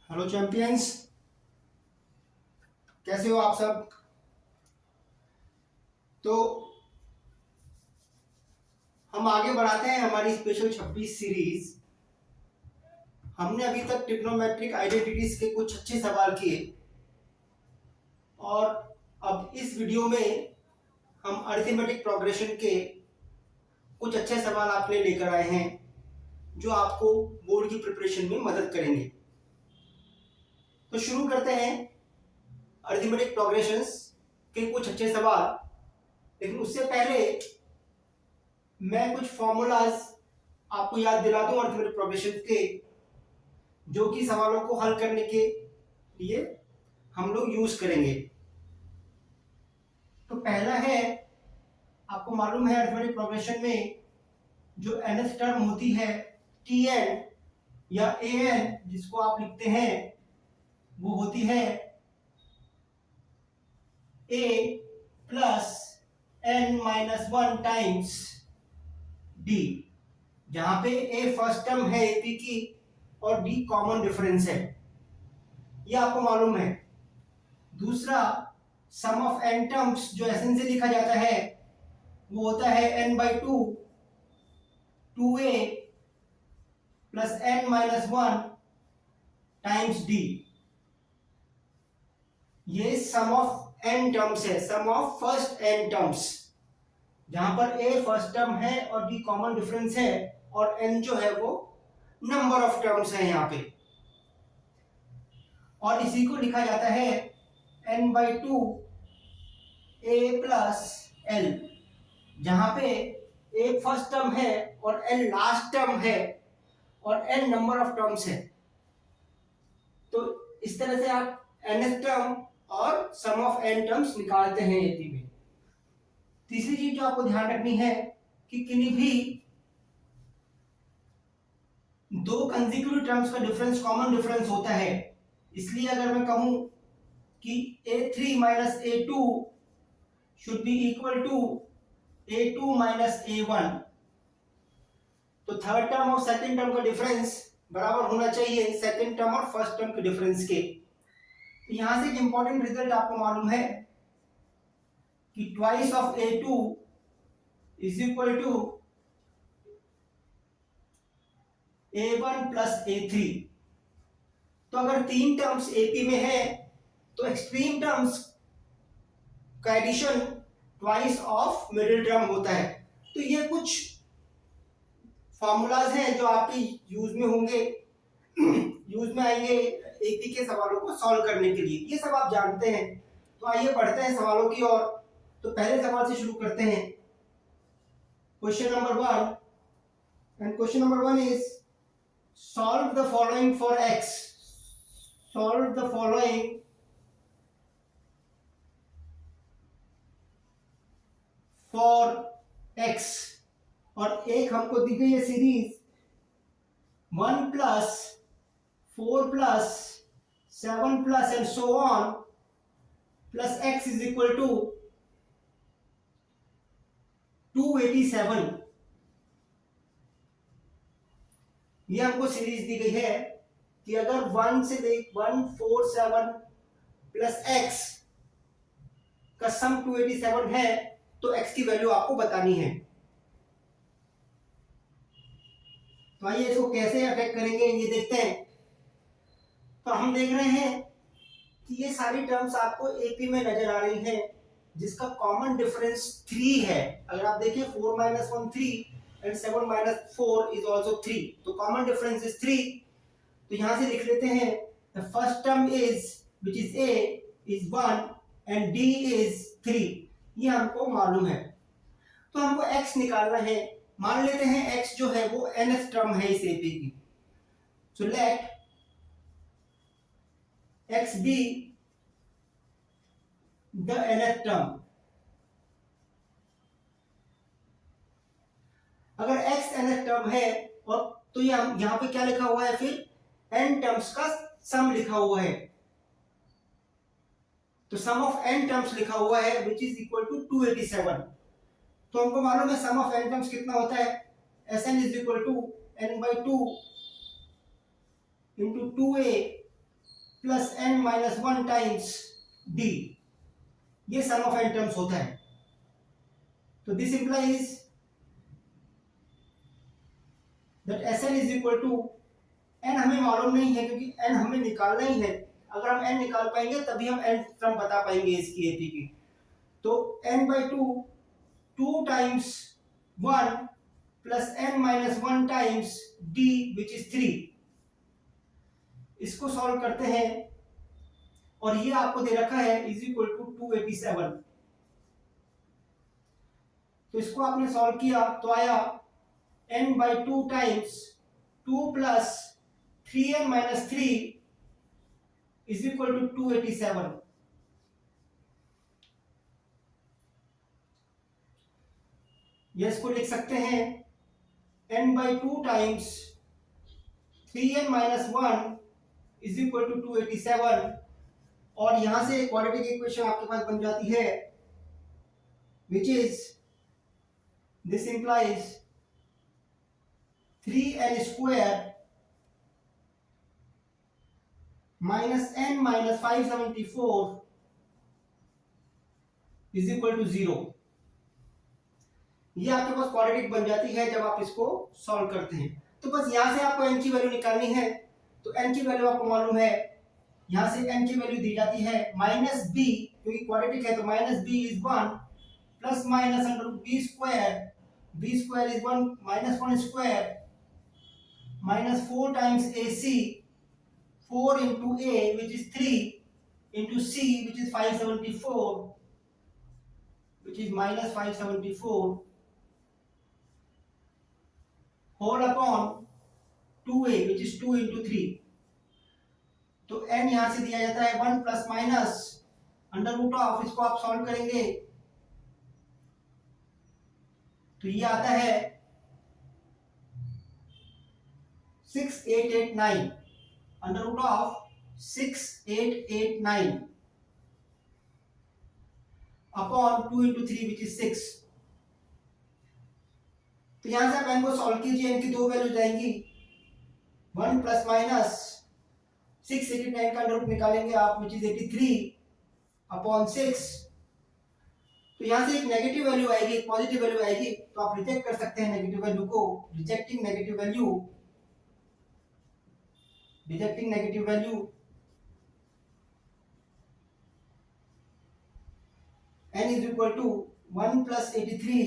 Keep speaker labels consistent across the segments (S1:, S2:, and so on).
S1: Hello champions, कैसे हो आप सब। तो हम आगे बढ़ाते हैं हमारी स्पेशल 26 सीरीज। हमने अभी तक ट्रिग्नोमेट्रिक आइडेंटिटीज के कुछ अच्छे सवाल किए और अब इस वीडियो में हम अरिथमेटिक प्रोग्रेशन के कुछ अच्छे सवाल आपने लेकर आए हैं जो आपको बोर्ड की प्रिपरेशन में मदद करेंगे। तो शुरू करते हैं अरिथमेटिक प्रोग्रेशंस के कुछ अच्छे सवाल। लेकिन उससे पहले मैं कुछ फॉर्मूलाज आपको याद दिला दूं अरिथमेटिक प्रोग्रेशन के, जो कि सवालों को हल करने के लिए हम लोग यूज करेंगे। तो पहला है, आपको मालूम है अरिथमेटिक प्रोग्रेशन में जो nth टर्म होती है tn या an जिसको आप लिखते हैं, वो होती है a plus n minus 1 times d, जहां पे a फर्स्ट टर्म है ap की और d कॉमन डिफरेंस है, ये आपको मालूम है। दूसरा, सम ऑफ n टर्म्स जो Sn से लिखा जाता है वो होता है n/2 2a plus n minus 1 times d। ये सम ऑफ n टर्म्स है, सम ऑफ फर्स्ट n टर्म्स, जहां पर a फर्स्ट टर्म है और d कॉमन डिफरेंस है और n जो है वो नंबर ऑफ टर्म्स है यहाँ पे। और इसी को लिखा जाता है n/2 a प्लस l, जहां पे a फर्स्ट टर्म है और n लास्ट टर्म है और n नंबर ऑफ टर्म्स है। तो इस तरह से आप nth टर्म और सम ऑफ n टर्म्स निकालते हैं एपी में। तीसरी चीज जो आपको ध्यान रखनी है कि किन्हीं भी दो कंसेक्यूटिव टर्म्स का डिफरेंस कॉमन डिफरेंस होता है। इसलिए अगर मैं कहूं कि a3 minus a2 should be equal to a2 minus a1, तो थर्ड टर्म और सेकंड टर्म का डिफरेंस बराबर होना चाहिए सेकंड टर्म और फर्स्ट टर्म के डिफरेंस के। यहां से एक इंपॉर्टेंट रिजल्ट आपको मालूम है कि twice of a2 is equal to a1 plus a3। तो अगर तीन टर्म्स AP में है तो एक्सट्रीम टर्म्स का addition twice of middle term होता है। तो ये कुछ फॉर्मूलाज हैं जो आपके यूज में होंगे, यूज में आएंगे AP के सवालों को सॉल्व करने के लिए, ये सब आप जानते हैं। तो आइए बढ़ते हैं सवालों की ओर। तो पहले सवाल से शुरू करते हैं, question number 1। And question number 1 is solve the following for x, solve the following for x। और एक हमको दी गई है series 1 plus 4 plus 7 plus and so on plus x is equal to 287। ये हमको सीरीज दी गई है कि अगर 1 से ले 1 4 7 प्लस x का सम 287 है तो x की वैल्यू आपको बतानी है। तो आइए इसको कैसे अटैक करेंगे ये देखते हैं। तो हम देख रहे हैं कि ये सारी टर्म्स आपको AP में नजर आ रही हैं जिसका कॉमन डिफरेंस 3 है। अगर आप देखिए 4 minus 1 3 and 7 minus 4 is also 3, तो common difference is 3। तो यहां से लिख लेते हैं the first term is which is a is 1 and d is 3, ये हमको मालूम है। तो हमको x निकालना है। मान लेते हैं x जो है वो nth टर्म है इस AP की। so let x be the nth term। अगर x nth टर्म है और तो यहाँ पे क्या लिखा हुआ है, फिर n टर्म्स का सम लिखा हुआ है। तो सम ऑफ n टर्म्स लिखा हुआ है which is equal to 287। तो हमको मालूम है सम ऑफ n टर्म्स कितना होता है, Sn is equal to n/2 into 2a plus n minus 1 times d, ये सम ऑफ n टर्म्स होता है। तो this implies that Sn is equal to, n हमें मालूम नहीं है क्योंकि n हमें निकालना ही है। अगर हम n निकाल पाएंगे तभी हम n टर्म बता पाएंगे इसकी AP की। तो n by two times 1 plus n minus 1 times d which is 3। इसको सॉल्व करते हैं और ये आपको दे रखा है इज इक्वल टू 287। तो इसको आपने सॉल्व किया तो आया n by 2 times 2 plus 3n minus 3 is equal to 287। ये इसको लिख सकते हैं n by 2 times 3n minus 1 is equal to 287। और यहां से क्वाड्रेटिक इक्वेशन आपके पास बन जाती है which is, this implies 3n square minus n minus 574 is equal to 0। ये आपके पास क्वाड्रेटिक बन जाती है जब आप इसको सॉल्व करते हैं। तो बस यहां से आपको n की वैल्यू निकालनी है। तो n की वैल्यू आपको मालूम है, यहां से n की वैल्यू दी जाती है माइनस b, क्योंकि क्वाड्रेटिक है तो minus b is 1 plus minus under b square, b square is 1 minus 1 square minus 4 times ac, 4 into a which is 3 into c which is 574 which is minus 574 whole upon 2a which is 2 into 3। तो n यहां से दिया जाता है 1 plus minus under root of, इसको आप solve करेंगे तो ये आता है 6889 under root of 6889 upon 2 into 3 which is 6। तो यहां से आप n को सॉल्व कीजिए, n की दो वैल्यू जाएंगी 1 प्लस माइनस 689 का अंडर रूट निकालेंगे आप विच इज 83 अपॉन 6। तो यहां से एक नेगेटिव वैल्यू आएगी, एक पॉजिटिव वैल्यू आएगी, तो आप रिजेक्ट कर सकते हैं नेगेटिव वैल्यू को। Rejecting negative value, rejecting negative value n is equal to 1 plus 83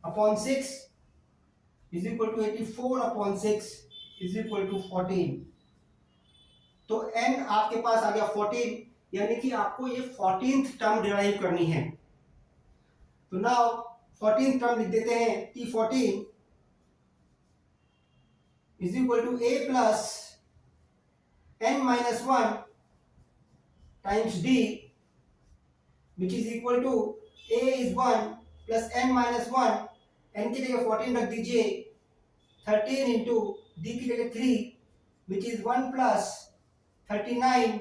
S1: upon 6 is equal to 84 upon 6 is equal to 14। तो n आपके पास आ गया 14, यानी कि आपको ये 14th टर्म डिराइव करनी है। तो नाउ 14th टर्म लिख देते हैं कि 14 is equal to a plus n minus 1 times d which is equal to a is 1 plus n minus 1, n की जगह 14 रख दीजिए, 13 into d की जगह 3 which is 1 plus 39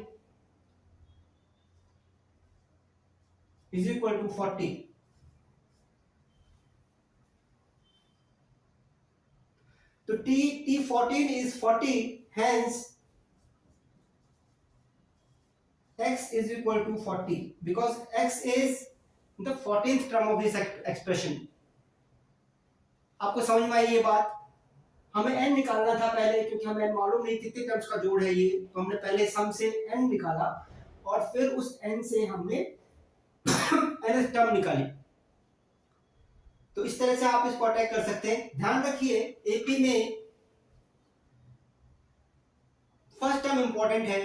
S1: is equal to 40। तो t14 is 40, hence x is equal to 40 because x is the 14th term of this expression। आपको समझ में आई ये बात? हमें n निकालना था पहले, क्योंकि हमें n मालूम नहीं कितने टर्म्स का जोड़ है ये, तो हमने पहले सम से n निकाला और फिर उस n से हमने nth टर्म निकाली। तो इस तरह से आप इसको अटैक कर सकते हैं। ध्यान रखिए एपी में फर्स्ट टर्म इंपॉर्टेंट है,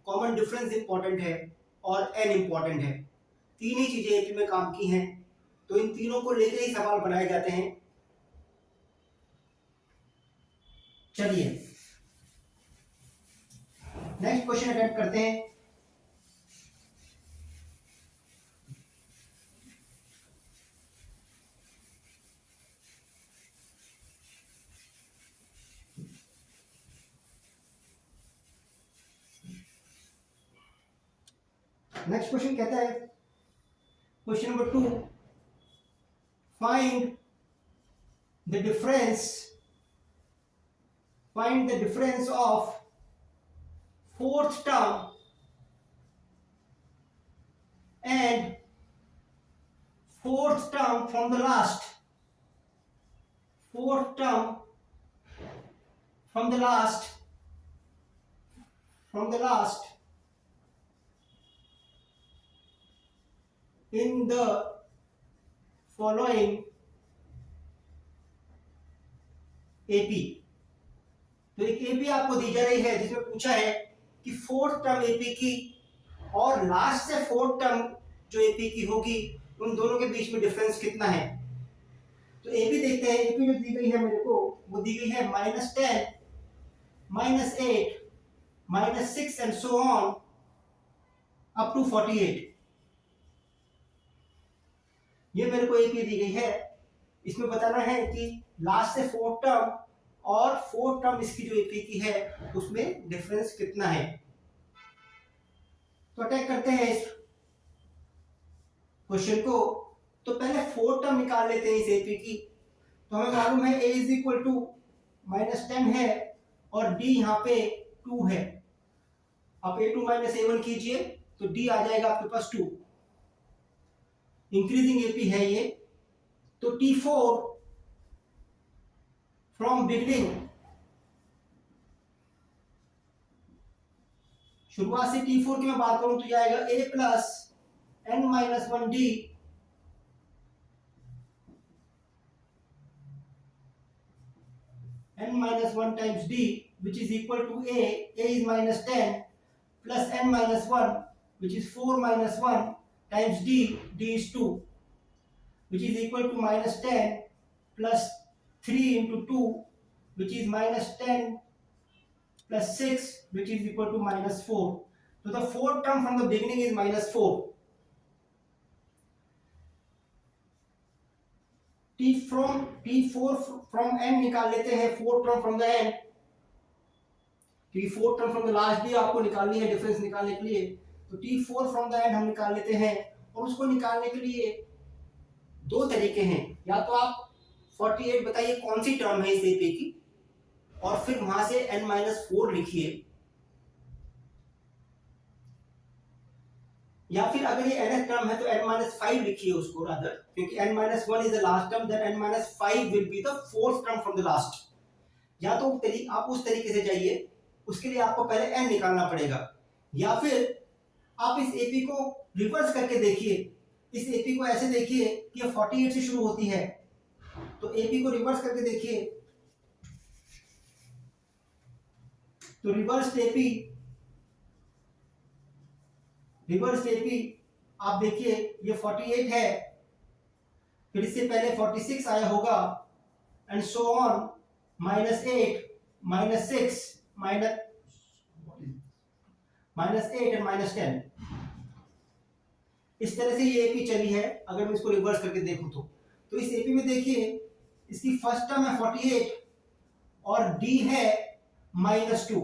S1: कॉमन डिफरेंस इंपॉर्टेंट है और n इंपॉर्टेंट है। तीन ही चीजें एपी में काम की हैं, तो इन तीनों को लेकर ही सवाल बनाए जाते हैं। चलिए नेक्स्ट क्वेश्चन अटेम्प्ट करते हैं। नेक्स्ट क्वेश्चन कहता है, question number 2, find the difference of fourth term and fourth term from the last, fourth term from the last, from the last in the following AP. तो एक AP आपको दी जा रही है जिसमें पूछा है कि फोर्थ टर्म एपी की और लास्ट से फोर्थ टर्म जो एपी की होगी उन दोनों के बीच में डिफरेंस कितना है। तो एपी देखते हैं। एपी जो दी गई है मेरे को वो दी गई है -10, -8, -6 and so on up to 48। ये मेरे को एपी दी गई है। इसमें बताना है कि लास्ट से फोर्थ टर्म और फोर्थ टर्म इसकी जो एपी की है उसमें डिफरेंस कितना है। तो अटैक करते हैं इस क्वेश्चन को। तो पहले फोर्थ टर्म निकाल लेते हैं इस एपी की। तो हमें मालूम है a इज इक्वल टू -10 है और d यहाँ पे 2 है। आप a2 -a1 कीजिए तो d आ जाएगा आपके पास 2। इंक्रीजिंग एपी है ये। तो T4 फ्रॉम बिगनिंग, शुरुआत से T4 की मैं बात करूं तो ये आएगा a plus n-1d n-1 times d which is equal to a is -10 plus n-1 which is 4 minus 1 times d is 2 which is equal to -10 plus 3 into 2 which is -10 plus 6 which is equal to -4. So the fourth term from the beginning is -4. T4 from n निकाल लेते हैं, fourth term from the n, क्योंकि fourth term from the last भी आपको निकालनी है difference निकालने के लिए। तो T4 from the n हम निकाल लेते हैं और उसको निकालने के लिए दो तरीके हैं। या तो आप 48 बताइए कौन सी टर्म है इस एपी की और फिर वहां से n-4 लिखिए, या फिर अगर ये nth टर्म है तो n-5 लिखिए उसको रादर, क्योंकि n-1 is the last term, then n-5 will be the fourth term from the last. या तो आप उस तरीके से जाइए, उसके लिए आपको पहले n निकालना पड़ेगा, या फिर आप इस एपी को रिवर्स करके देखिए। इस एपी को ऐसे देखिए कि ये 48 से शुरू होती है, तो एपी को रिवर्स करके देखिए। तो रिवर्स एपी आप देखिए ये 48 है, फिर इससे पहले 46 आया होगा एंड सो ऑन, -8, -6, -8 एंड -10। इस तरह से ये एपी चली है। अगर मैं इसको रिवर्स करके देखूं तो इस एपी में देखिए इसकी फर्स्ट टर्म है 48 और डी है -2।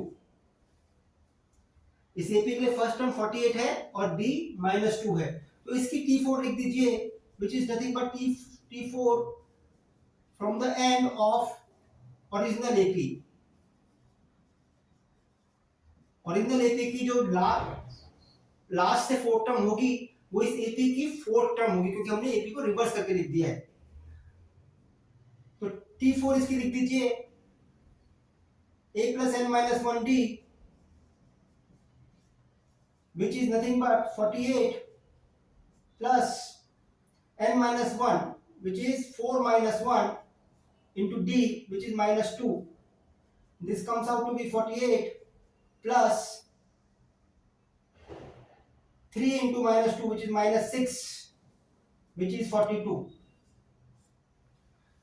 S1: इस एपी के लिए फर्स्ट टर्म 48 है और डी -2 है। तो इसकी T4 लिख दीजिए which is nothing but T4 from the end of original AP. Original AP की जो लास्ट से फोर्थ टर्म होगी वो इस एपी की फोर्थ टर्म होगी, क्योंकि हमने एपी को रिवर्स करके लिख दिया है। तो T4 इसकी लिख दीजिए a plus n-1d which is nothing but 48 plus n-1 which is 4 minus 1 into d which is -2. This comes out to be 48 plus 3 into -2 which is -6 which is 42.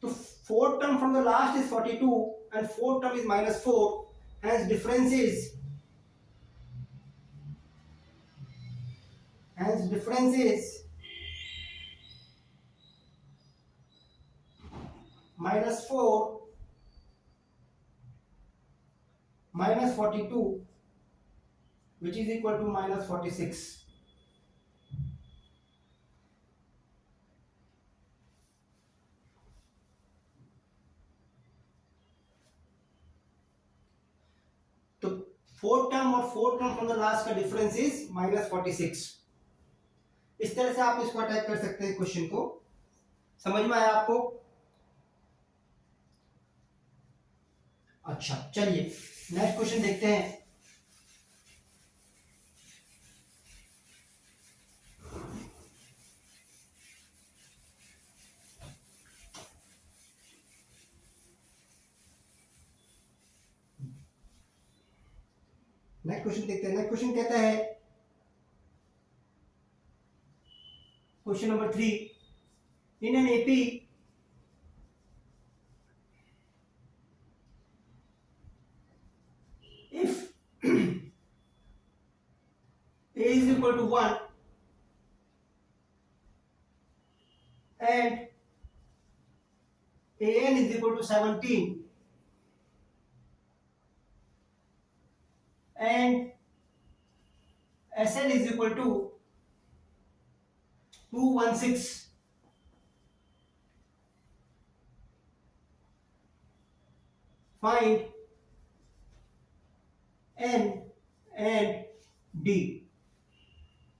S1: So fourth term from the last is 42 and fourth term is -4, hence difference is -4 minus 42 which is equal to -46. तो fourth term और fourth term from the last का difference is -46। इस तरह से आप इसको attack कर सकते हैं क्वेश्चन को। समझ में आया आपको? अच्छा, चलिए नेक्स्ट क्वेश्चन देखते हैं। नेक्स्ट क्वेश्चन देखते हैं। नेक्स्ट क्वेश्चन कहता है, question number 3, in an AP if a is equal to 1 and an is equal to 17 and Sn is equal to 216, find n and d।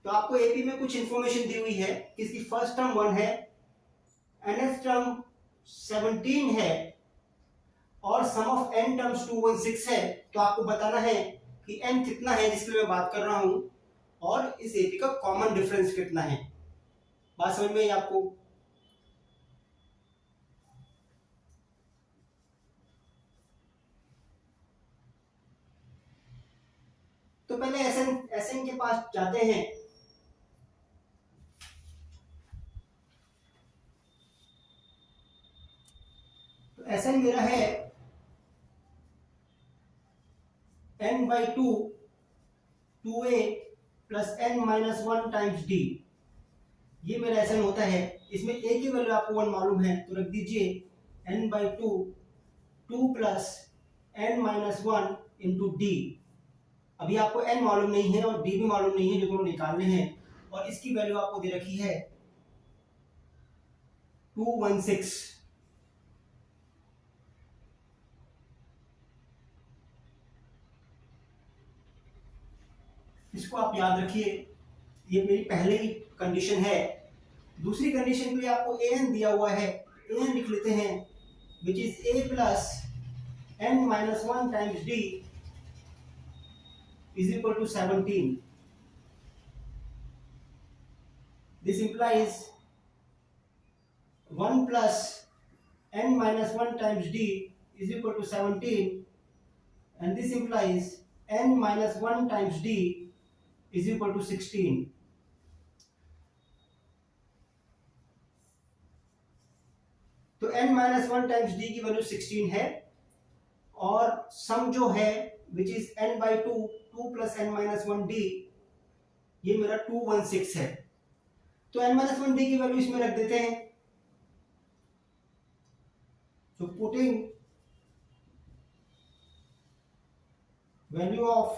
S1: तो आपको एपी में कुछ इंफॉर्मेशन दी हुई है कि इसकी फर्स्ट टर्म 1 है, nth टर्म 17 है और सम ऑफ n टर्म्स 216 है। तो आपको बताना है कि n कितना है जिसके लिए मैं बात कर रहा हूं और इस एपी का कॉमन डिफरेंस कितना है। बात समझ में आई आपको? तो पहले एसएन के पास जाते हैं। तो एसएन मेरा है n/2 2a plus n-1 times d। ये मेरा एसएन होता है। इसमें a की वैल्यू आपको 1 मालूम है तो रख दीजिए n/2 2 plus n-1 into d। अभी आपको n मालूम नहीं है और d भी मालूम नहीं है, जो दोनों निकालने हैं, और इसकी वैल्यू आपको दे रखी है 216। इसको आप याद रखिए, ये मेरी पहली कंडीशन है। दूसरी कंडीशन के लिए आपको an दिया हुआ है, an लिख लेते हैं, which is a plus n-1 times d is equal to 17. This implies 1 plus n-1 times d is equal to 17, and this implies n-1 times d is equal to 16. तो n-1 टाइम्स d की value 16 है और सम जो है which is n/2 2 plus n-1 d, ये मेरा 216 है। तो n-1 d की वैल्यू इसमें रख देते हैं। So putting value of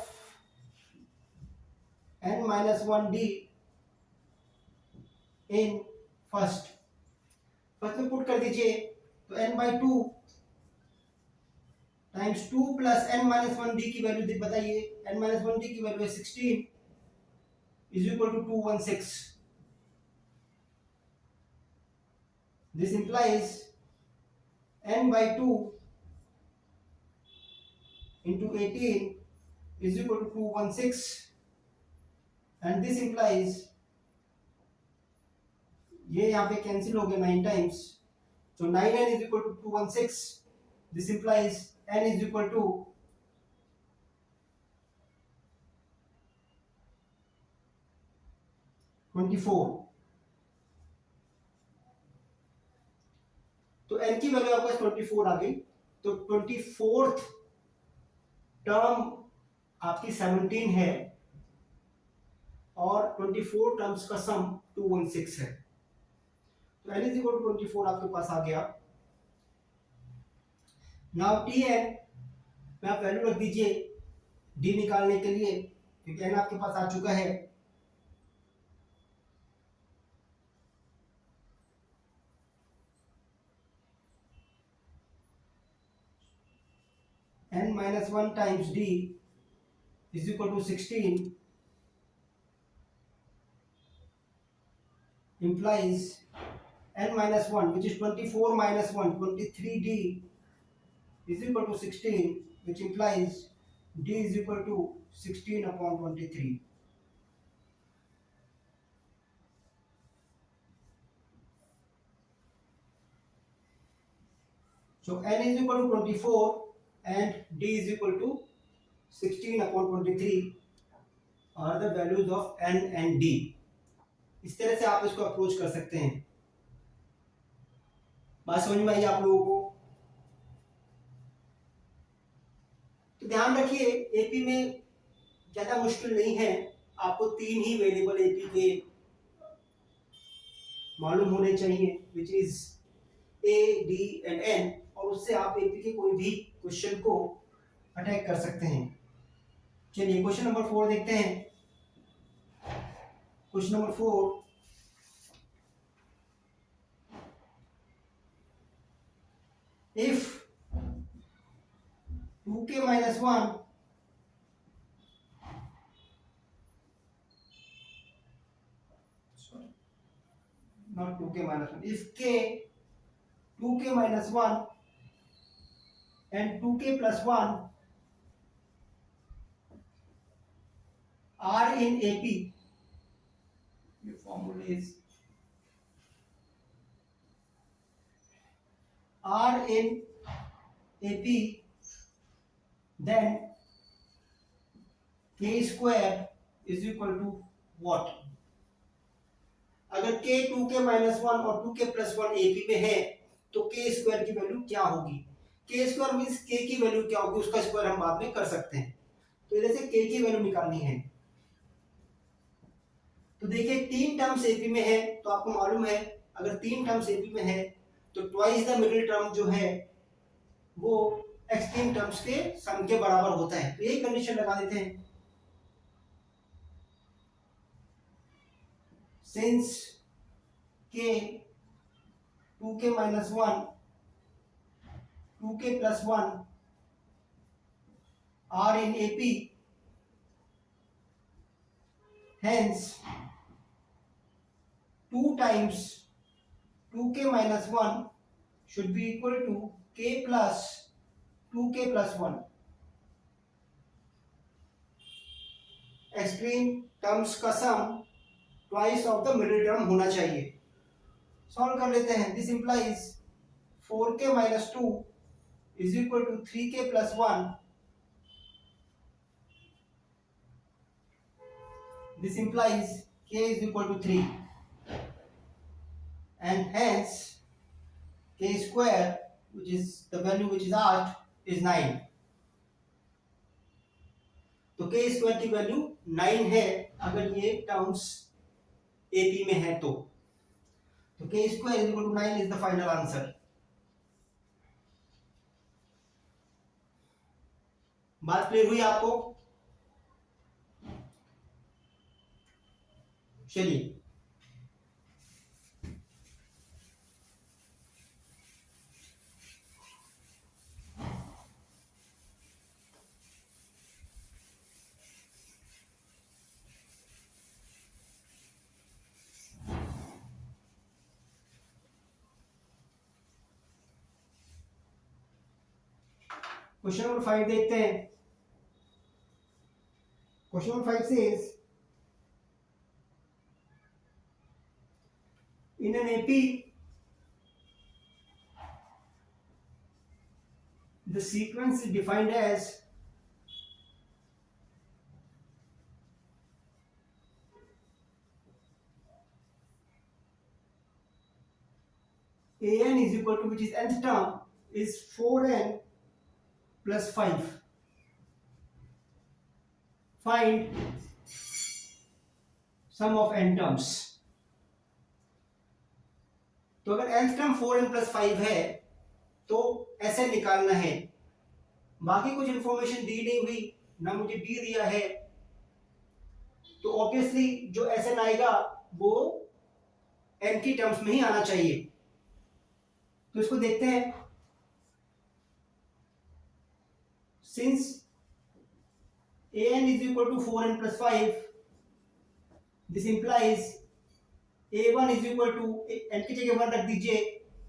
S1: n-1 d in first में पुट कर दीजिए। तो n/2 times 2 plus n-1 d की वैल्यू बताइए। n-1 d की वैल्यू है 16 is equal to 216। This implies n/2 into 18 is equal to 216, and this implies, ये यहाँ पे कैंसिल हो गया 9 times, so 9n is equal to 216। this implies n is equal to 24। तो n की वैल्यू आपके पास 24 आ गई। तो 24th टर्म आपकी 17 है और 24 टर्म्स का सम 216 है। तो n is equal to 24 आपके पास आ गया। नाउ tn में आप वैल्यू रख दीजिए d निकालने के लिए, क्योंकि n आपके पास आ चुका है। n-1 times d is equal to 16 implies n minus 1 which is 24 minus 1 23d is equal to 16 which implies d is equal to 16 upon 23. So n is equal to 24 and d is equal to 16 upon 23 are the values of n and d. इस तरह से आप इसको approach कर सकते हैं। बात समझ में आई आप लोगों को? तो ध्यान रखिए एपी में ज्यादा मुश्किल नहीं है, आपको 3 ही वेरिएबल एपी के मालूम होने चाहिए which is a d and n, और उससे आप एपी के कोई भी क्वेश्चन को अटैक कर सकते हैं। चलिए क्वेश्चन नंबर 4 देखते हैं। Question number 4, if 2k minus 1 not 2k minus 1, if k 2k minus 1 and 2k plus 1 are in AP, your formula is are in AP, then k square is equal to what? अगर k 2k minus 1 और 2k plus 1 AP में है तो k square की value क्या होगी? k square means k की value क्या होगी उसका स्क्वायर हम बाद में कर सकते हैं। तो इधर से k की वैल्यू निकालनी है। तो देखिए 3 टर्म्स AP में है तो आपको मालूम है अगर 3 टर्म्स AP में है तो ट्वाइस द मिडिल टर्म जो है वो एक्सट्रीम टर्म्स के सम के बराबर होता है। तो यही कंडीशन लगा देते हैं। Since k 2k minus 1 2k plus 1 are in AP, hence 2 times 2k minus 1 should be equal to k plus 2k plus 1. Extreme terms का sum twice of the middle term होना चाहिए। सॉल्व कर लेते हैं। This implies 4k minus 2 is equal to 3k plus 1. This implies k is equal to 3 and hence k square which is the value which is asked is 9. तो k square की value 9 है अगर ये terms AP में है तो k square is equal to 9 is the final answer. बात clear हुई आपको? चलिए क्वेश्चन नंबर 5 देखते हैं। Question number 5 says in an AP the sequence is defined as an is equal to which is nth term is 4n plus 5. Find sum of n terms. तो अगर nth term 4n plus 5 है तो ऐसे निकालना है। बाकी कुछ information दी नहीं हुई ना मुझे डी दिया है तो ऑब्वियसली जो एसएन आएगा वो n की टर्म्स में ही आना चाहिए। तो इसको देखते हैं। Since an is equal to 4n plus 5. This implies a1 is equal to n की जगह 1 रख दीजिए,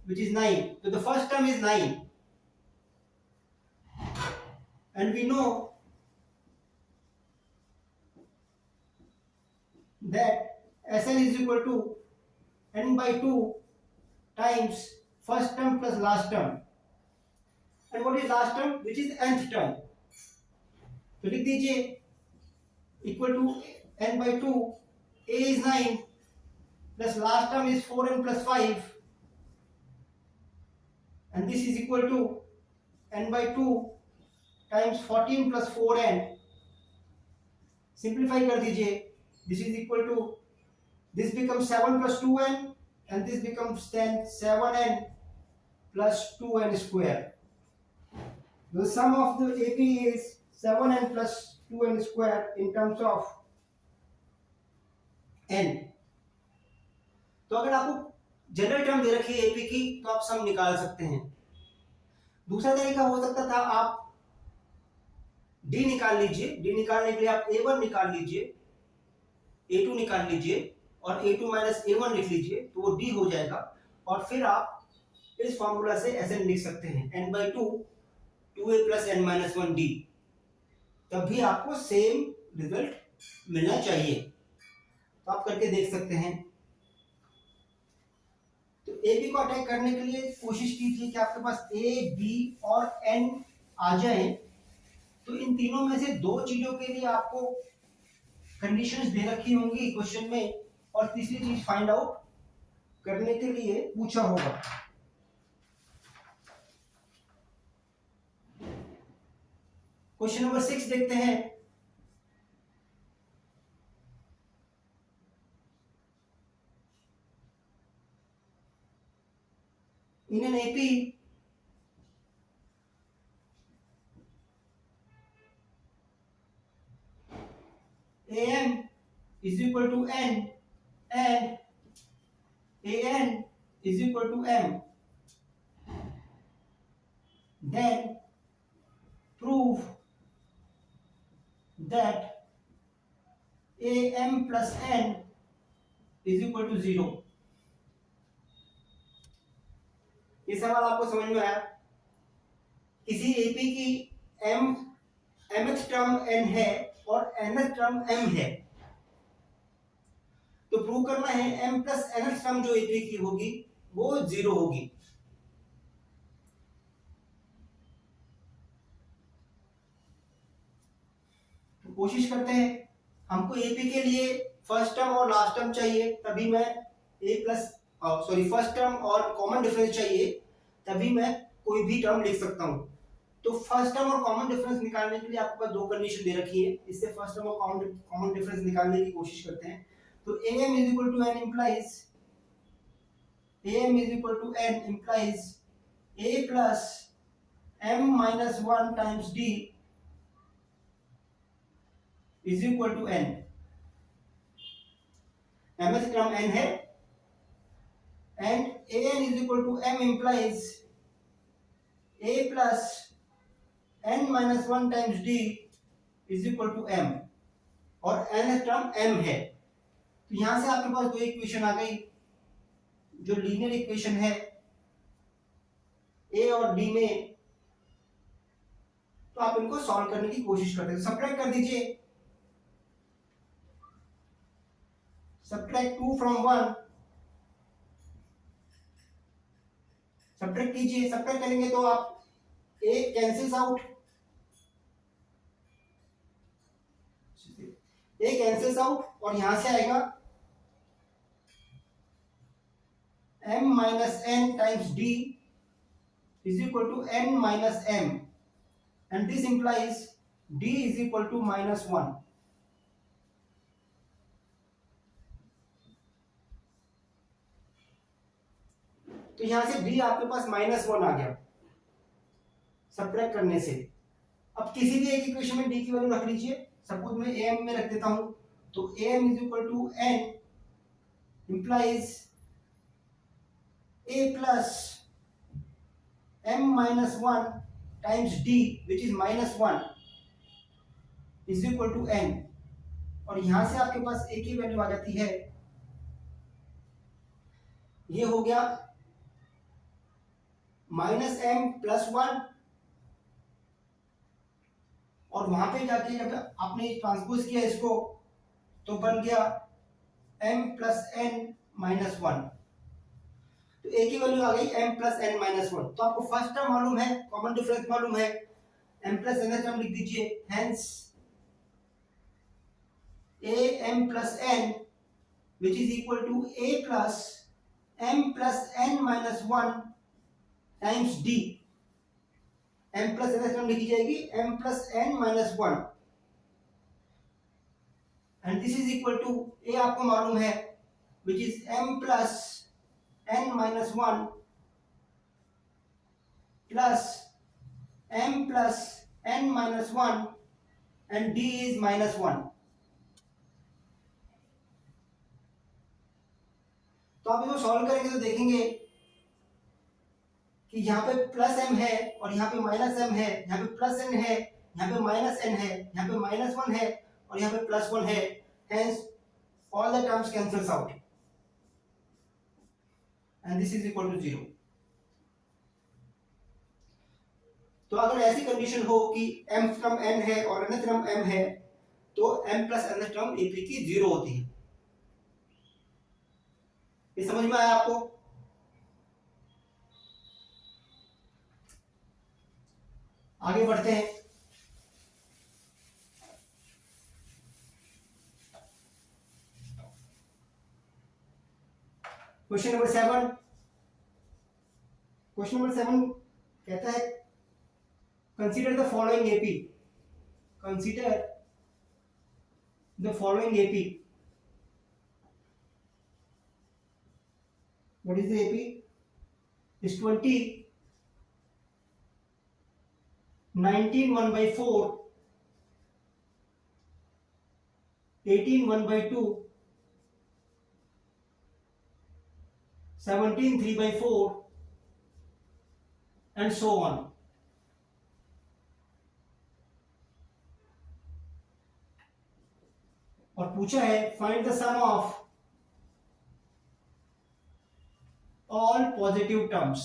S1: which is 9. So the first term is 9, and we know that Sn is equal to n by 2 times first term plus last term. And what is last term? Which is nth term. तो लिख दीजिए equal to n by 2, a is 9 plus last term is 4n plus 5, and this is equal to n by 2 times 14 plus 4n. Simplify कर दीजिए, this is equal to, this becomes 7 plus 2n, and this becomes then 7n plus 2n square. The sum of the AP is 7n plus 2n square in terms of n. तो अगर आपको general term दे रखी है AP की, तो आप सम निकाल सकते हैं. दूसरा तरीका हो सकता था, आप डी निकाल लीजिए. डी निकालने के लिए आप a1 निकाल लीजिए, a2 निकाल लीजिए और a2 माइनस a1 लिख लीजिए, तो वो d हो जाएगा. और फिर आप इस फॉर्मूला से Sn लिख सकते हैं, n by 2 2a plus n minus 1 d. तब भी आपको सेम रिजल्ट मिलना चाहिए. तो आप करके देख सकते हैं. तो ए बी को अटैक करने के लिए कोशिश कीजिए कि आपके पास ए बी और एन आ जाए. तो इन तीनों में से दो चीजों के लिए आपको कंडीशंस दे रखी होंगी क्वेश्चन में, और तीसरी चीज फाइंड आउट करने के लिए पूछा होगा. क्वेश्चन नंबर 6 देखते हैं. In an AP, AM is equal to N and AN is equal to M. Then prove that AM plus N is equal to 0. ये सवाल आपको समझ में आया? किसी एपी की mth टर्म n है और nth टर्म m है, तो प्रूव करना है m प्लस nth टर्म जो एपी की होगी वो 0 होगी. तो कोशिश करते हैं. हमको एपी के लिए फर्स्ट टर्म और लास्ट टर्म चाहिए, तभी मैं फर्स्ट टर्म और कॉमन डिफरेंस चाहिए, तभी मैं कोई भी टर्म लिख सकता हूं. तो फर्स्ट टर्म और कॉमन डिफरेंस निकालने के लिए आपके पास दो कंडीशन दे रखी है. इससे फर्स्ट टर्म और कॉमन डिफरेंस निकालने की कोशिश करते हैं. तो am is equal to n implies a plus m minus 1 times d is equal to n. mth term n है, and an is equal to m implies a plus n minus 1 times d is equal to m, और nth term m है. तो यहां से आपके पास दो equation आ गई जो लीनियर इक्वेशन है a और d में. तो आप इनको सॉल्व करने की कोशिश करते हैं. सब्ट्रैक्ट कर दीजिए. Subtract 2 from 1. सब्ट्रैक्ट कीजिए. सब्ट्रैक्ट करेंगे तो आप a cancels out, a cancels out, और यहां से आएगा m minus n times d is equal to n minus m, and this implies d is equal to minus 1. तो यहां से d आपके पास माइनस 1 आ गया सब्ट्रैक्ट करने से. अब किसी भी एक इक्वेशन में d की वैल्यू रख लीजिए. सपोज मैं am में रख देता हूं, तो am is equal to n implies a plus m minus 1 times d which is minus 1 is equal to n, और यहां से आपके पास a की वैल्यू आ जाती है, ये हो गया -m+1, और वहां पे जाके जब आपने ट्रांसपोज किया इसको तो बन गया m+n-1। तो a की वैल्यू आ गई m+n-1। तो आपको फर्स्ट टर्म मालूम है, कॉमन डिफरेंस मालूम है, m+n टर्म लिख दीजिए, hence am+n which is equal to a plus m+n-1 times d। m+n term लिखी जाएगी m+n-1, and this is equal to a आपको मालूम है which is m+n-1 plus m+n-1 and d is -1। तो आप इसको सॉल्व करेंगे तो देखेंगे कि यहाँ पे प्लस m है और यहाँ पे -m है, यहाँ पे प्लस n है, यहाँ पे -n है, यहाँ पे -1 है और यहाँ पे +1 है, hence all the terms cancels out and this is equal to 0। तो अगर ऐसी कंडीशन हो कि m टर्म n है और n टर्म m है तो m plus n term ap की 0 होती है। ये समझ में आया आपको? आगे बढ़ते हैं। Question number 7। क्वेश्चन नंबर 7 कहता है consider the following AP. Consider the following AP. What is the AP? Is 20, 19 1/4, 18 1/2, 17 3/4 and so on। और पूछा है find the sum of all positive terms.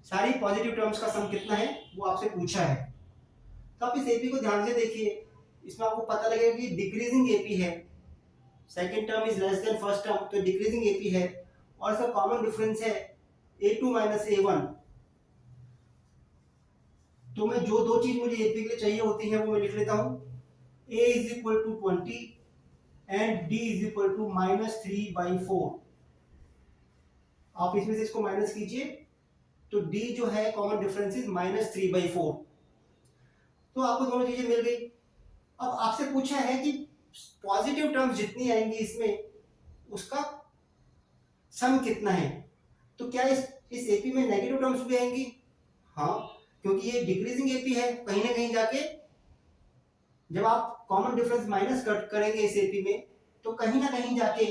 S1: सारी पॉजिटिव टर्म्स का सम कितना है वो आपसे पूछा है। तो आप इस एपी को ध्यान से देखिए, इसमें आपको पता लगेगा कि डिक्रीजिंग एपी है, second term is less than first term, तो डिक्रीजिंग एपी है और इसका कॉमन डिफरेंस है a2 - a1। तो मैं जो दो चीज मुझे एपी के लिए चाहिए होती है वो मैं लिख लेता हूं, a is equal to 20 and d is equal to -3/4। आप इसमें से इसको माइनस कीजिए तो d जो है कॉमन डिफरेंस इज -3/4। तो आपको दोनों चीजें मिल गई। अब आपसे पूछा है कि पॉजिटिव टर्म्स जितनी आएंगी इसमें उसका सम कितना है। तो क्या इस एपी में नेगेटिव टर्म्स भी आएंगी? हाँ, क्योंकि ये डिक्रीजिंग एपी है, कहीं ना कहीं जाके जब आप कॉमन डिफरेंस माइनस करेंगे इस एपी में तो कहीं ना कहीं जाके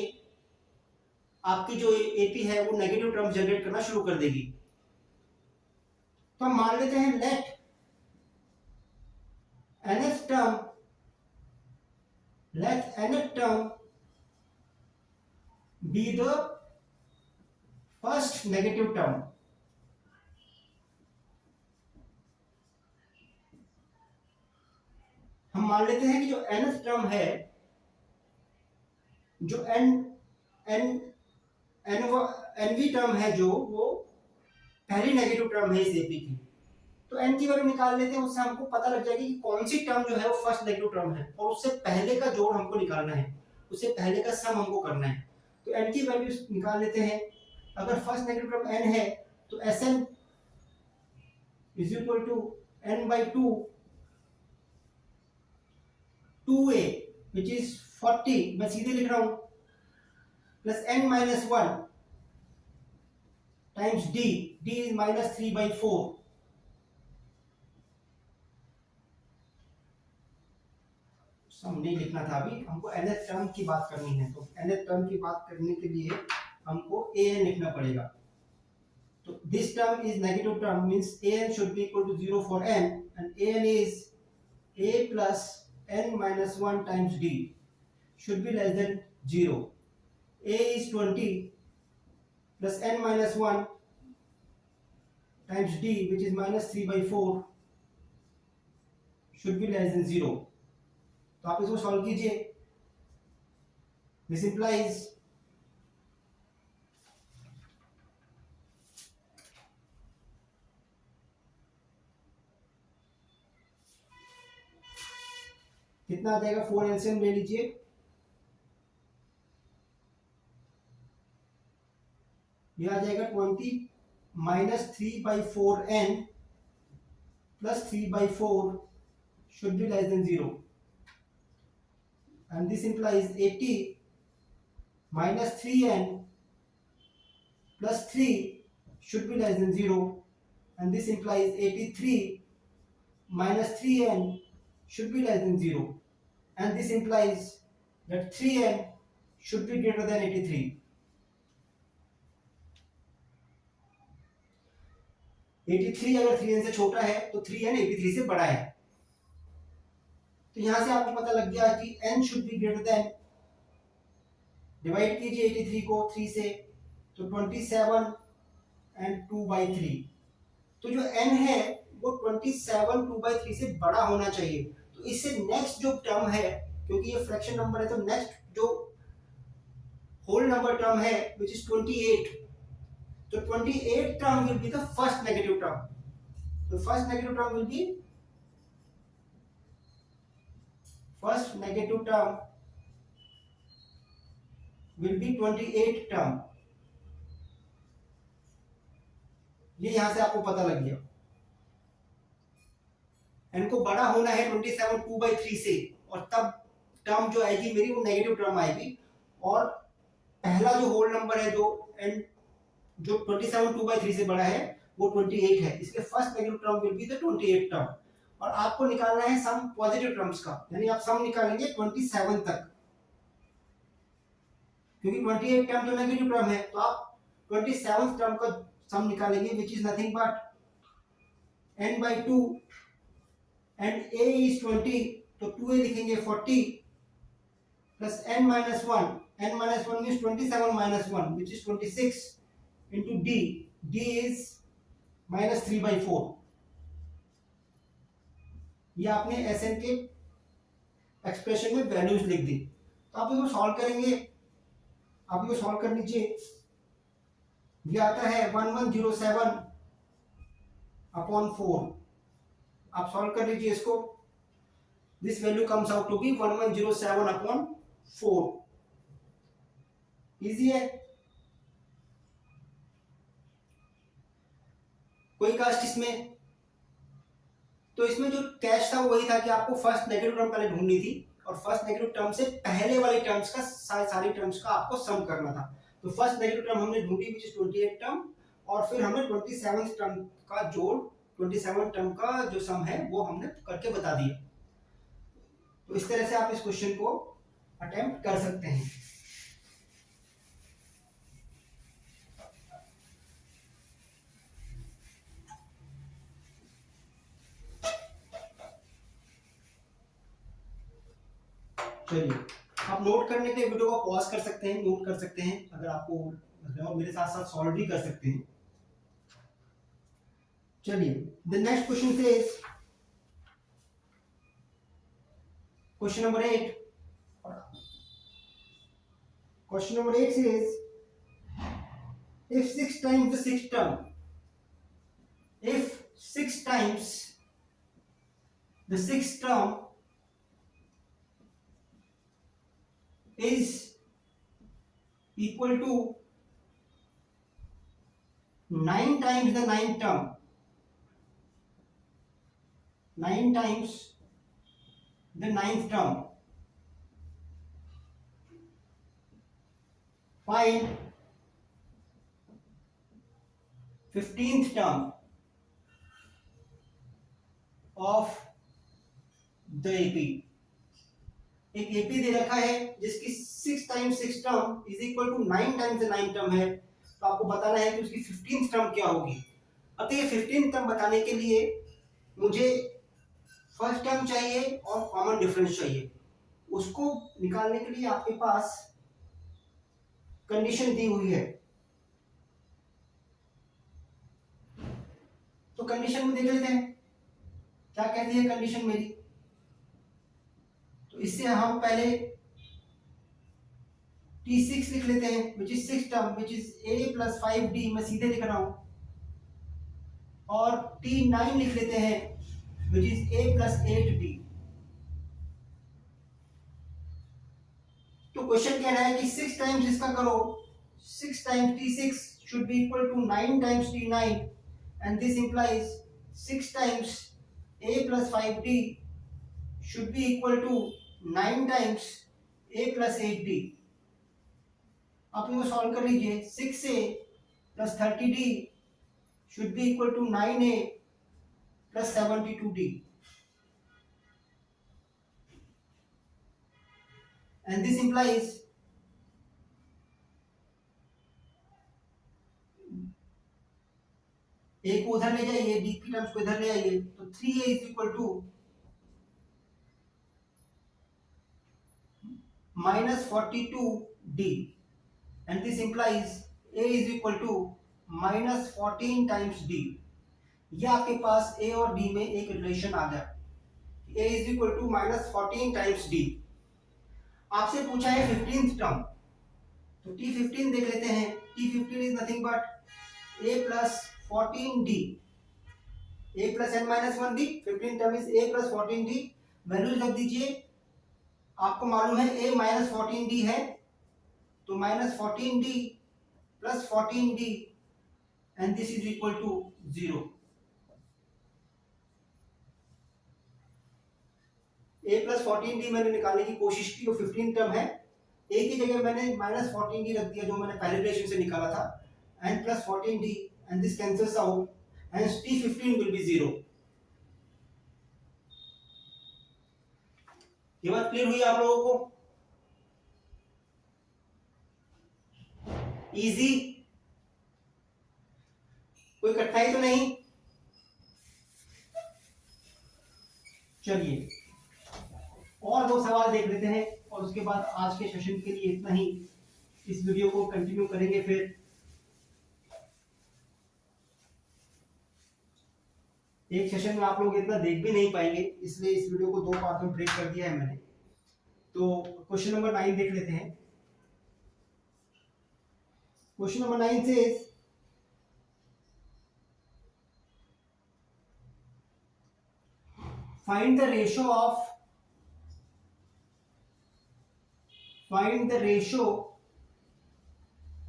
S1: आपकी जो एपी है वो नेगेटिव टर्म्स जनरेट करना शुरू कर देगी। तो हम मान लेते हैं late nth term be the first negative term। हम मान लेते हैं कि जो nth टर्म है, जो nवी टर्म है जो वो पहली नेगेटिव टर्म है इस एपी की। तो n की वैल्यू निकाल लेते हैं, उससे हमको पता लग जाएगी कि कौन सी टर्म जो है वो फर्स्ट नेगेटिव टर्म है और उससे पहले का जोड़ हमको निकालना है, उससे पहले का सम हमको करना है। तो n की वैल्यू निकाल लेते हैं। अगर फर्स्ट नेगेटिव टर्म n है तो Sn is equal to n/2 2a which is 40, मैं सीधे लिख रहा हूं, plus n-1 times d is -3/4। सम नहीं लिखना था अभी, हमको nth टर्म की बात करनी है। तो nth टर्म की बात करने के लिए हमको an लिखना पड़ेगा। So this term is negative term, means an should be equal to 0 for n, and an is a plus n minus 1 times d, should be less than 0. A is 20 plus n minus 1 times d, which is minus 3 by 4, should be less than 0. तो आप इसको solve कीजिए. This implies कितना आ जाएगा, 4 LCM ले लीजिए. ये आ जाएगा 20 minus 3 by 4n plus 3 by 4 should be less than 0, and this implies 80 minus 3n plus 3 should be less than 0, and this implies 83 minus 3n should be less than 0, and this implies that 3n should be greater than 83. 83 अगर 3n से छोटा है तो 3n 83 से बड़ा है. तो यहां से आपको पता लग गया कि n should be greater than, divide कीजिए 83 को 3 से, तो 27 एंड 2/3. तो जो n है वो 27 2/3 से बड़ा होना चाहिए. तो इससे नेक्स्ट जो टर्म है, क्योंकि ये फ्रैक्शन नंबर है, तो नेक्स्ट जो होल नंबर टर्म है विच इज 28, तो 28 term will be the first negative term. The first negative term will be first negative term will be 28 term. ये यहां से आपको पता लग गया. n को बड़ा होना है 27 2/3 से, और तब टर्म जो आएगी मेरी वो नेगेटिव टर्म आएगी. और पहला जो होल नंबर है जो n जो 27 2/3 से बड़ा है वो 28 है, इसलिए first negative term will be the 28 term. और आपको निकालना है सम पॉजिटिव टर्म्स का, यानी आप सम निकालेंगे 27 तक, क्योंकि 28 टर्म तो नेगेटिव टर्म है, तो आप 27th टर्म का सम निकालेंगे, which is nothing but n/2, and a is 20, तो 2a लिखेंगे 40 plus n minus 1, n minus 1 means 27 minus 1, which is 26 into d. d is minus 3/4. ये आपने Sn के एक्सप्रेशन में वैल्यूज लिख दी. तो आप इसको सॉल्व करेंगे, आप इसको सॉल्व कर लीजिए. ये आता है 1107 अपॉन 4. आप सॉल्व कर लीजिए इसको. This value comes out to be 1107 upon 4. Easy है. कोई कास्ट इसमें? तो इसमें जो कैच था वो वही था कि आपको फर्स्ट नेगेटिव टर्म पहले ढूंढनी थी, और फर्स्ट नेगेटिव टर्म से पहले वाली टर्म्स का सारी टर्म्स का आपको सम करना था. तो फर्स्ट नेगेटिव टर्म हमने ढूंढी विच इज 28 टर्म, और फिर हमने 27 टर्म का जोड़, 27 टर्म का जो सम है वो हमने करके बता दिया. तो इस तरह से आप इस क्वेश्चन को अटेम्प्ट कर सकते हैं. चलिए, आप नोट करने के लिए वीडियो को पॉज कर सकते हैं, नोट कर सकते हैं अगर आपको, और मेरे साथ साथ सॉल्व भी कर सकते हैं. चलिए, the next question is question number 8. Question number 8 says if 6 times the sixth term, if 6 times the sixth term is equal to 9 times the ninth term, 9 times the ninth term, find 15th term of the AP. एक AP दे रखा है जिसकी 6 times 6 term is equal to 9 times the 9 term है. तो आपको बताना है कि उसकी 15th टर्म क्या होगी। अब ये 15th टर्म बताने के लिए मुझे फर्स्ट टर्म चाहिए और कॉमन डिफरेंस चाहिए। उसको निकालने के लिए आपके पास कंडीशन दी हुई है। तो कंडीशन में देख लेते हैं क्या कहती है कंडीशन मेरी। तो इससे हम पहले T6 लिख लेते हैं विच is 6 term which is a plus 5d, मैं सीधे लिख रहा हूं। और T9 लिख लेते हैं which is a plus 8d। तो क्वेश्चन कह रहा है कि 6 टाइम्स इसका करो, 6 times T6 should be equal to 9 times T9 and this implies 6 times a plus 5d should be equal to 9 times a plus 8d। आप इनको सॉल्व कर लीजिए। 6a plus 30d should be equal to 9a plus 72d and this implies a को उधर ले जाइए, d की terms को इधर ले आइए, तो 3a is equal to minus 42d and this implies a is equal to minus 14 times d। ये आपके पास a और d में एक रिलेशन आ गया, a is equal to minus 14 times d। आपसे पूछा है 15th टर्म, तो T15 देख लेते हैं। T15 is nothing but a plus 14d, a plus n minus 1d, 15th term is a plus 14d। Values रख दीजिए, आपको मालूम है a minus 14d है, तो minus 14d plus 14d and this is equal to 0। a plus 14d मैंने निकालने की कोशिश की, वो 15 टर्म है। a की जगह मैंने minus 14d रख दिया जो मैंने पहले रिलेशन से निकाला था, and plus 14d and this cancels out, hence T15 will be 0। ये बात क्लियर हुई आप लोगों को? इजी, कोई कठिनाई तो नहीं? चलिए और दो सवाल देख लेते हैं और उसके बाद आज के सेशन के लिए इतना ही। इस वीडियो को कंटिन्यू करेंगे फिर। एक सेशन में आप लोग इतना देख भी नहीं पाएंगे, इसलिए इस वीडियो को 2 पार्ट में ब्रेक कर दिया है मैंने। तो क्वेश्चन नंबर 9 देख लेते हैं। Question number 9 says find the ratio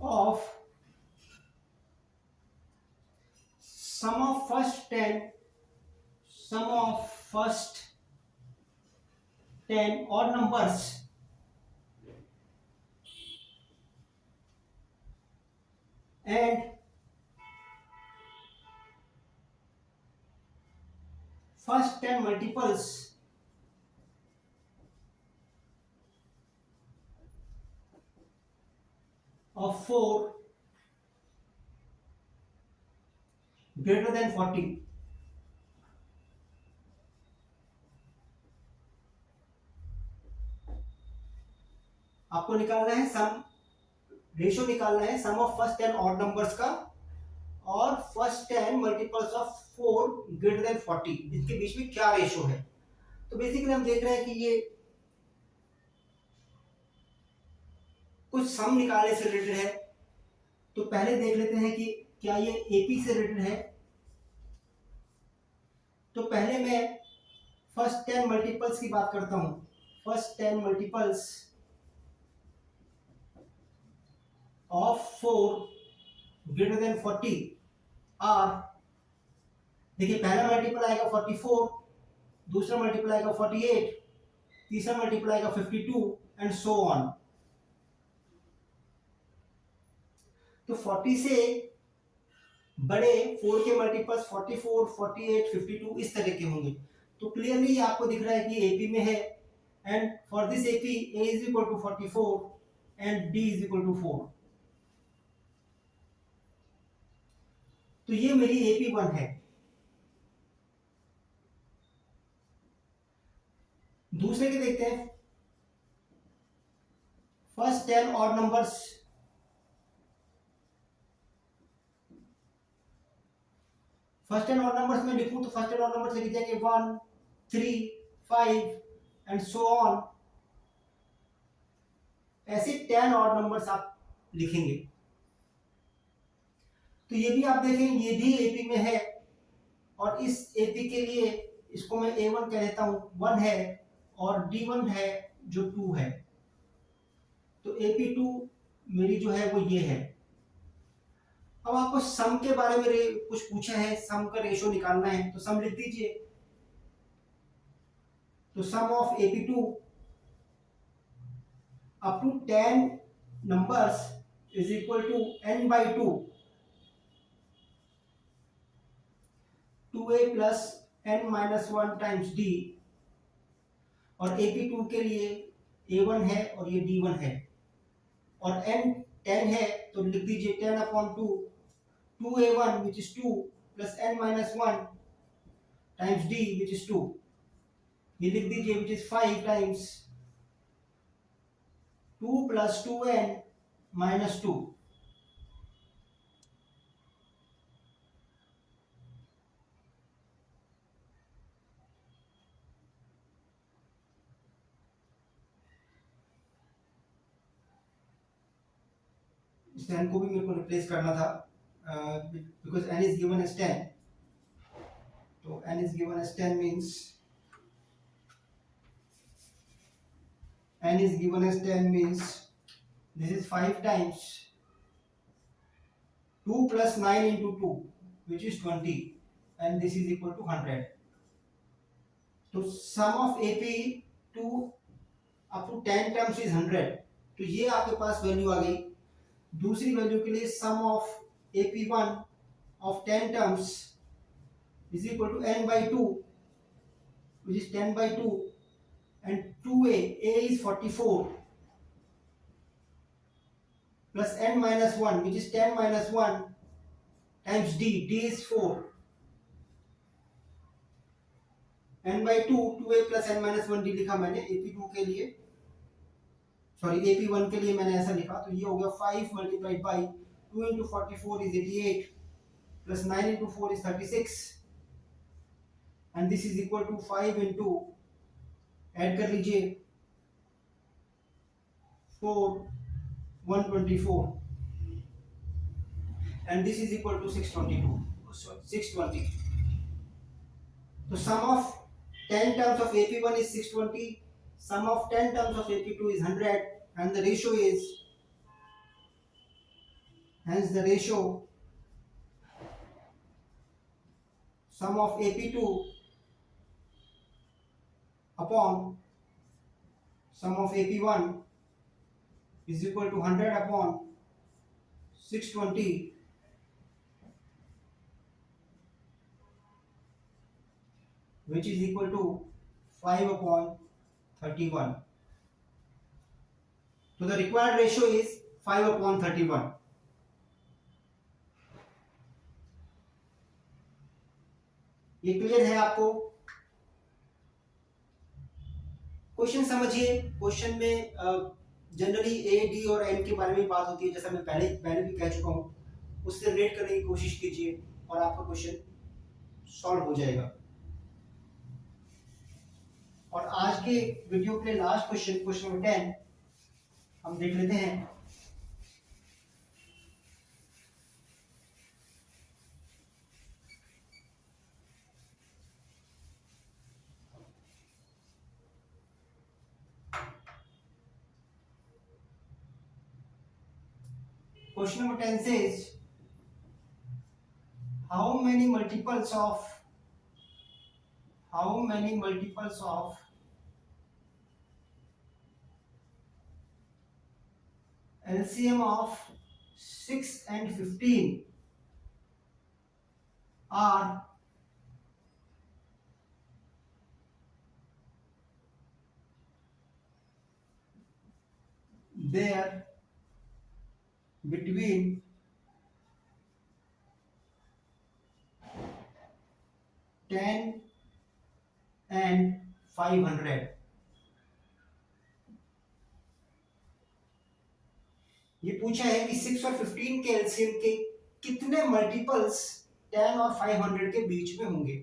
S1: of sum of first 10 odd numbers and first 10 multiples of 4 greater than 40। आपको निकालना है सम, रेशियो निकालना है सम ऑफ फर्स्ट 10 ऑड नंबर्स का और first 10 multiples of 4 greater than 40, जिसके बीच में क्या रेशियो है। तो बेसिकली हम देख रहे हैं कि ये कुछ सम निकालने से रिलेटेड है। तो पहले देख लेते हैं कि क्या ये एपी से रिलेटेड है। तो पहले मैं फर्स्ट 10 मल्टीपल्स की बात करता हूं। First 10 multiples of 4 greater than 40 are, देखिए पहला मल्टीपल आएगा 44, दूसरा मल्टीपल आएगा 48, तीसरा मल्टीपल आएगा 52 एंड सो ऑन। तो 40 से बड़े 4 के मल्टीपल्स 44, 48, 52 इस तरह के होंगे। तो क्लियरली आपको दिख रहा है कि एपी में है and for this AP a is equal to 44 and d is equal to 4। तो ये मेरी AP1 है। दूसरे के देखते हैं। First 10 odd numbers, first 10 odd numbers में लिखूं तो फर्स्ट 10 ऑड नंबर्स लिख जाएंगे 1, 3, 5 एंड सो ऑन। ऐसे 10 ऑड नंबर्स आप लिखेंगे। तो ये भी आप देखें, ये भी AP में है और इस AP के लिए इसको मैं A1 कह देता हूं, 1 है और D1 है जो 2 है। तो AP2 मेरी जो है वो ये है। अब आपको सम के बारे में कुछ पूछा है, सम का रेशो निकालना है तो सम लिख दीजिए। तो sum of AP2 up to 10 numbers is equal to n/2 2a plus n-1 times d। और AP2 के लिए A1 है और ये D1 है और n 10 है तो लिख दीजिए 10/2 2a1 which is 2 plus n-1 times d which is 2। ये लिख दीजिए which is 5 times 2 plus 2n minus 2। इस n को भी मेरे को रिप्लेस करना था because n is given as 10। तो n is given as 10 means n is given as 10 means this is 5 times 2 plus 9 into 2 which is 20 and this is equal to 100। तो sum of AP2 up to 10 terms is 100। तो ये आपके पास value आ गई। दूसरी value के लिए sum of AP1 of 10 terms is equal to n/2 which is 10/2 and 2a, a is 44 plus n-1 which is 10-1 times d, d is 4 n/2 2a plus n-1 d लिखा मैंने AP2 के लिए, sorry AP1 के लिए मैंने ऐसा लिखा। तो ये हो गया 5 multiplied by 2 into 44 is 88 plus 9 into 4 is 36 and this is equal to 5 into, add कर लीजिए 4 124 and this is equal to 620। So sum of 10 terms of AP1 is 620, sum of 10 terms of AP2 is 100 and the ratio is, hence the ratio sum of AP2 upon sum of AP1 is equal to 100 upon 620 which is equal to 5 upon 31। So the required ratio is 5 upon 31। ये clear है आपको? Question समझिए। Question में generally A D और N के बारे में बात होती है, जैसा मैं पहले भी कह चुका हूँ। उससे रिलेट करने की कोशिश कीजिए और आपका क्वेश्चन सॉल्व हो जाएगा। और आज के वीडियो के लास्ट क्वेश्चन, क्वेश्चन नंबर 10 हम देख लेते हैं। Question number 10 says, how many multiples of LCM of 6 and 15 are there between 10 and 500। ये पूछा है कि 6 और 15 के एलसीएम के कितने मल्टीपल्स 10 और 500 के बीच में होंगे।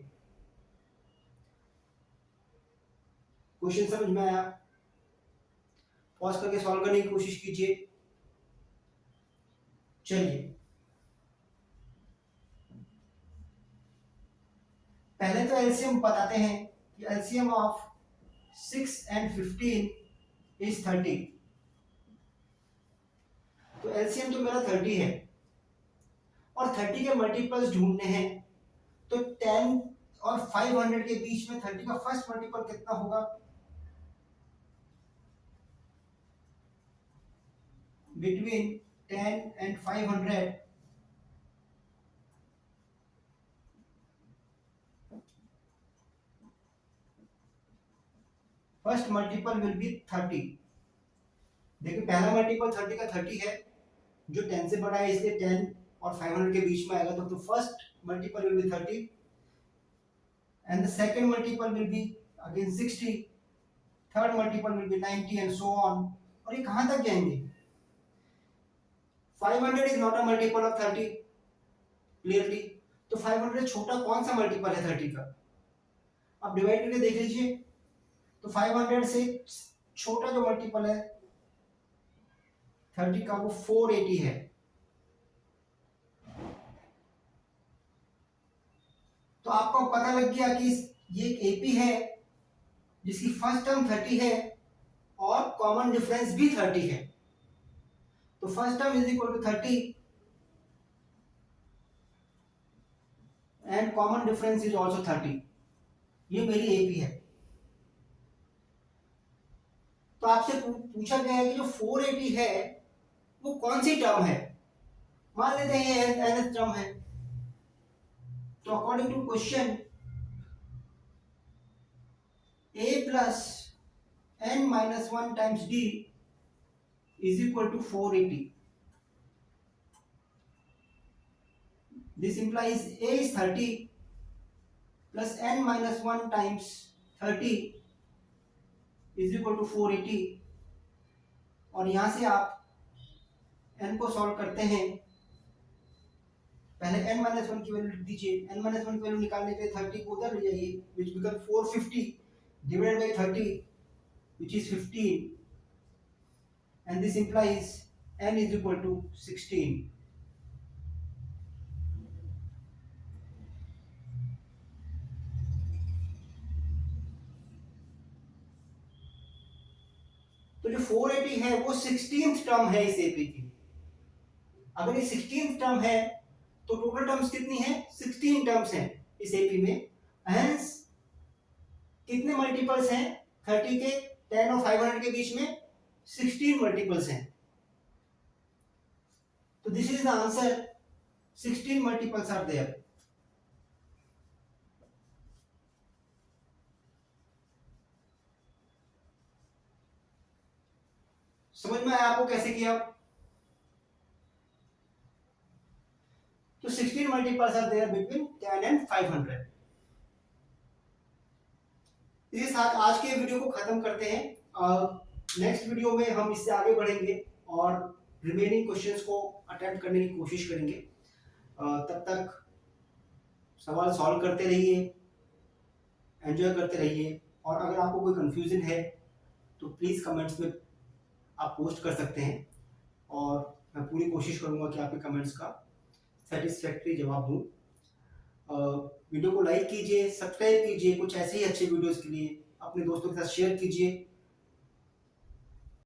S1: क्वेश्चन समझ में आया? पॉज करके सॉल्व करने की कोशिश कीजिए। चलिए, पहले तो एलसीएम बताते हैं कि एलसीएम ऑफ 6 and 15 इज 30। तो एलसीएम तो मेरा 30 है और 30 के मल्टीपल्स ढूंढने हैं। तो 10 और 500 के बीच में 30 का फर्स्ट मल्टीपल कितना होगा? Between 10 and 500 first multiple will be 30। देखिए, पहला मल्टीपल 30 का 30 है, जो 10 से बड़ा है, इसलिए 10 और 500 के बीच में आएगा। तो first multiple will be 30 and the second multiple will be again 60, third multiple will be 90 and so on. और ये कहां तक जाएंगे? 500 is not a multiple of 30 clearly. तो 500 छोटा कौन सा मल्टीपल है 30 का? आप डिवाइड करके देख लीजिए। तो 500 से छोटा जो मल्टीपल है 30 का वो 480 है। तो आपको पता लग गया कि ये एक एपी है जिसकी फर्स्ट टर्म 30 है और कॉमन डिफरेंस भी 30 है। तो first term is equal to 30 and common difference is also 30। ये मेरी एपी है। तो आपसे पूछा गया है कि जो 480 है वो कौन सी टर्म है? मान लेते हैं ये nth टर्म है। तो according to question a plus n minus 1 times d is equal to 480। This implies a is 30 plus n minus 1 times 30 is equal to 480। और यहां से आप n को सॉल्व करते हैं। पहले n minus 1 की वैल्यू लिख दीजिए। n minus 1 की वैल्यू निकालने के लिए 30 को उधर ले जाइए, which become 450 divided by 30 which is 15 and this implies n is equal to 16। तो जो 480 है वो 16th टर्म है इस एपी की। अगर ये 16th टर्म है तो टोटल टर्म्स कितनी है? 16 टर्म्स हैं इस एपी में। हेंस कितने मल्टीपल्स हैं 30 के? 10 और 500 के बीच में 16 मल्टीपल्स हैं। तो this is the answer, 16 multiples are there. समझ में आया आपको कैसे किया? तो 16 multiples are there between 10 and 500। इसके साथ आज के वीडियो को खत्म करते हैं। नेक्स्ट वीडियो में हम इससे आगे बढ़ेंगे और रिमेनिंग क्वेश्चंस को अटेम्प्ट करने की कोशिश करेंगे। तब तक सवाल सॉल्व करते रहिए, एंजॉय करते रहिए। और अगर आपको कोई कंफ्यूजन है तो प्लीज़ कमेंट्स में आप पोस्ट कर सकते हैं और मैं पूरी कोशिश करूंगा कि आपके कमेंट्स का सेटिस्फैक्टरी जवाब दूं। वीडियो को लाइक कीजिए, सब्सक्राइब कीजिए। कुछ ऐसे ही अच्छे वीडियोस के लिए अपने दोस्तों के साथ शेयर कीजिए।